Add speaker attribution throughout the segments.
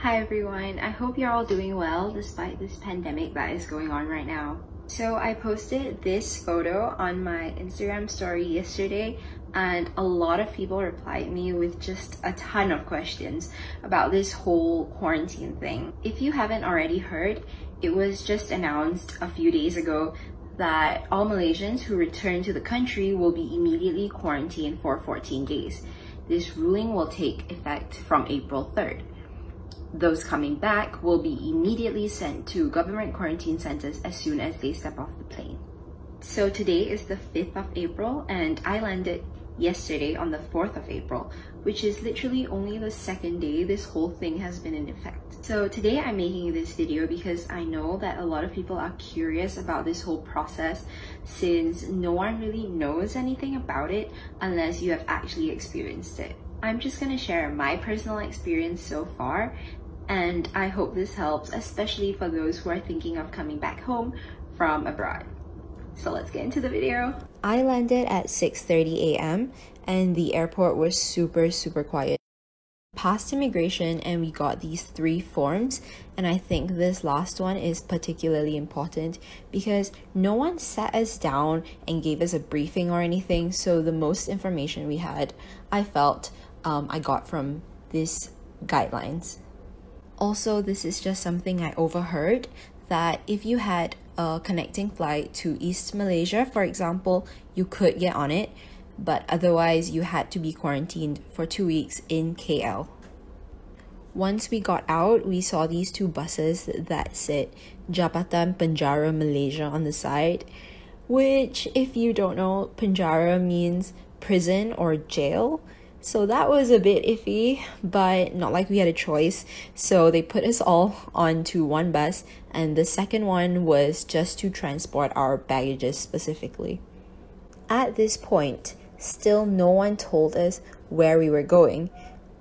Speaker 1: Hi everyone, I hope you're all doing well despite this pandemic that is going on right now. So I posted this photo on my Instagram story yesterday and a lot of people replied me with just a ton of questions about this whole quarantine thing. If you haven't already heard, it was just announced a few days ago that all Malaysians who return to the country will be immediately quarantined for 14 days. This ruling will take effect from April 3rd. Those coming back will be immediately sent to government quarantine centers as soon as they step off the plane. So today is the 5th of April and I landed yesterday on the 4th of April, which is literally only the second day this whole thing has been in effect. So today I'm making this video because I know that a lot of people are curious about this whole process since no one really knows anything about it unless you have actually experienced it. I'm just gonna share my personal experience so far, and I hope this helps, especially for those who are thinking of coming back home from abroad. So let's get into the video. I landed at 6:30 a.m. and the airport was super quiet. Passed immigration and we got these 3 forms, and I think this last one is particularly important because no one sat us down and gave us a briefing or anything, so the most information we had, I felt, I got from these guidelines. Also, this is just something I overheard, that if you had a connecting flight to East Malaysia, for example, you could get on it, but otherwise you had to be quarantined for 2 weeks in KL. Once we got out, we saw these 2 buses that said Jabatan Penjara Malaysia on the side, which, if you don't know, Penjara means prison or jail. So that was a bit iffy, but not like we had a choice. So they put us all onto one bus, and the second one was just to transport our baggages specifically. At this point, still no one told us where we were going.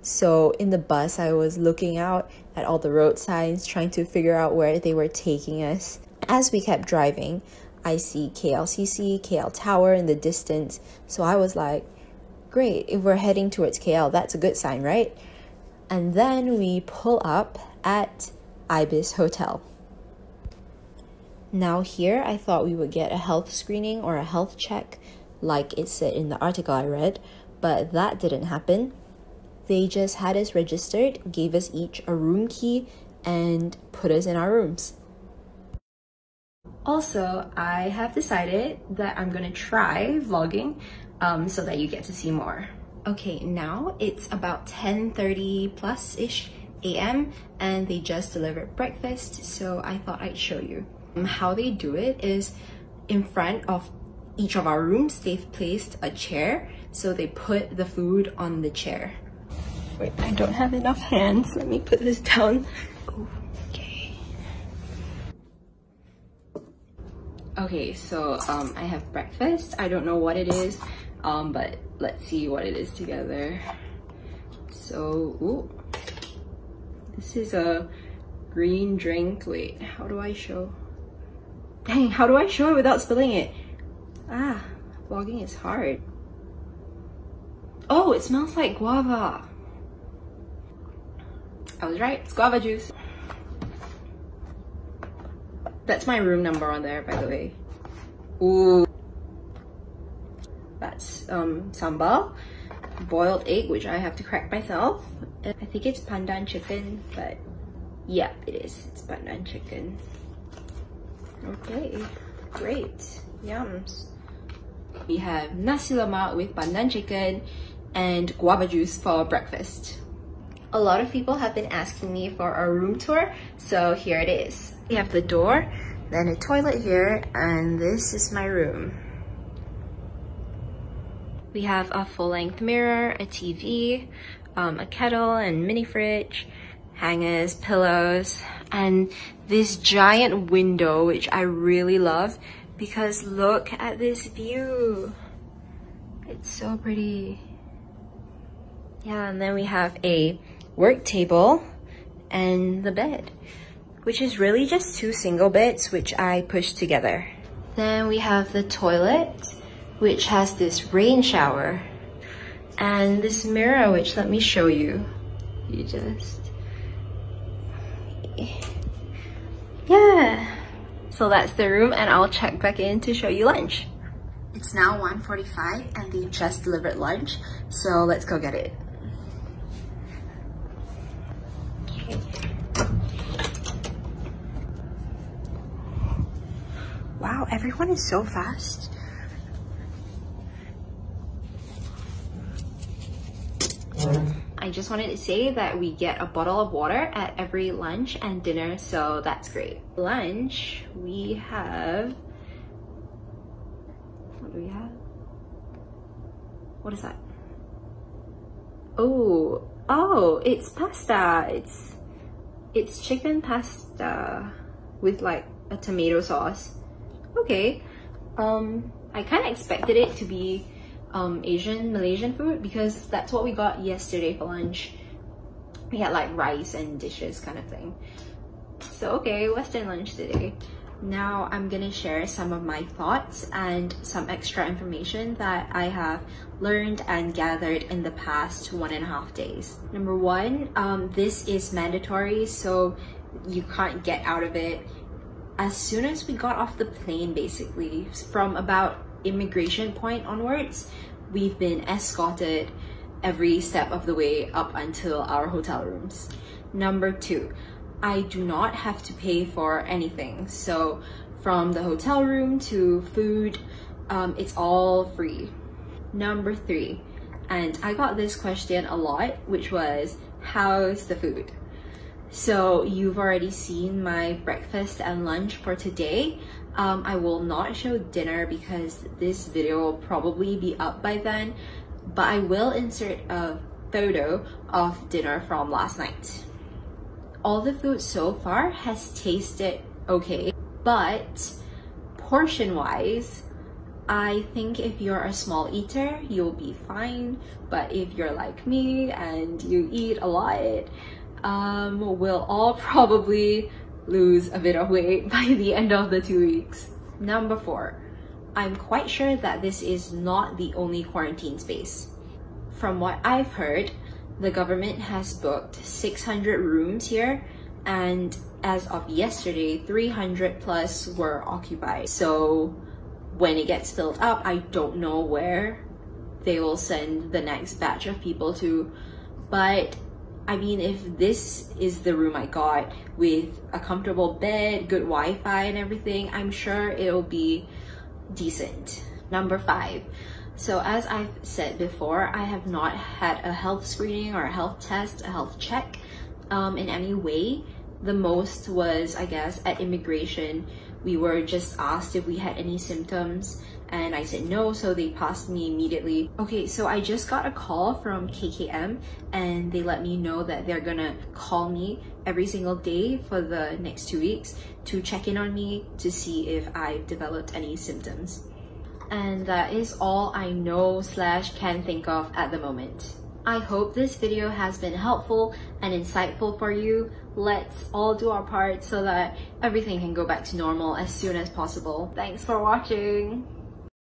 Speaker 1: So in the bus, I was looking out at all the road signs, trying to figure out where they were taking us. As we kept driving, I see KLCC, KL Tower in the distance. So I was like, great, if we're heading towards KL, that's a good sign, right? And then we pull up at Ibis Hotel. Now here, I thought we would get a health screening or a health check, like it said in the article I read, but that didn't happen. They just had us registered, gave us each a room key, and put us in our rooms. Also, I have decided that I'm gonna try vlogging so that you get to see more. Okay, now it's about 10:30 plus-ish a.m. and they just delivered breakfast, so I thought I'd show you. How they do it is in front of each of our rooms, they've placed a chair, so they put the food on the chair. Wait, I don't have enough hands. Let me put this down. Okay. Okay, so I have breakfast. I don't know what it is, but let's see what it is together. So, ooh, this is a green drink. Wait, how do I show? Dang, how do I show it without spilling it? Ah, vlogging is hard. Oh, it smells like guava. I was right, it's guava juice. That's my room number on there, by the way. Ooh. That's sambal, boiled egg, which I have to crack myself. I think it's pandan chicken, but yeah, it is. It's pandan chicken. Okay, great. Yums. We have nasi lemak with pandan chicken and guava juice for breakfast. A lot of people have been asking me for a room tour, so here it is. We have the door, then a toilet here, and this is my room. We have a full-length mirror, a TV, a kettle and mini fridge, hangers, pillows, and this giant window, which I really love because look at this view. It's so pretty. Yeah, and then we have a work table and the bed, which is really just 2 single beds which I pushed together. Then we have the toilet, which has this rain shower, and this mirror, which let me show you. yeah, so that's the room, and I'll check back in to show you lunch. It's now 1:45 and they just delivered lunch, so let's go get it. Okay. Wow, everyone is so fast. I just wanted to say that we get a bottle of water at every lunch and dinner, so that's great. Lunch, we have... What do we have? What is that? Oh, it's pasta. It's chicken pasta with like a tomato sauce. Okay. I kind of expected it to be Asian Malaysian food because that's what we got yesterday for lunch. We had like rice and dishes kind of thing. So okay, Western lunch today. Now I'm gonna share some of my thoughts and some extra information that I have learned and gathered in the past 1.5 days. Number one, this is mandatory, so you can't get out of it. As soon as we got off the plane, basically, from about immigration point onwards, we've been escorted every step of the way up until our hotel rooms. Number two, I do not have to pay for anything. So from the hotel room to food, it's all free. Number three, and I got this question a lot, which was, how's the food? So you've already seen my breakfast and lunch for today. I will not show dinner because this video will probably be up by then, but I will insert a photo of dinner from last night. All the food so far has tasted okay, but portion-wise, I think if you're a small eater, you'll be fine. But if you're like me and you eat a lot, we'll all probably lose a bit of weight by the end of the 2 weeks. Number four, I'm quite sure that this is not the only quarantine space. From what I've heard, the government has booked 600 rooms here, and as of yesterday, 300 plus were occupied. So when it gets filled up, I don't know where they will send the next batch of people to, but I mean, if this is the room I got with a comfortable bed, good Wi-Fi and everything, I'm sure it'll be decent. Number five, so as I've said before, I have not had a health screening or a health test, a health check in any way. The most was, I guess, at immigration. We were just asked if we had any symptoms and I said no, so they passed me immediately. Okay, so I just got a call from KKM and they let me know that they're gonna call me every single day for the next 2 weeks to check in on me to see if I've developed any symptoms. And that is all I know / can think of at the moment. I hope this video has been helpful and insightful for you. Let's all do our part so that everything can go back to normal as soon as possible. Thanks for watching!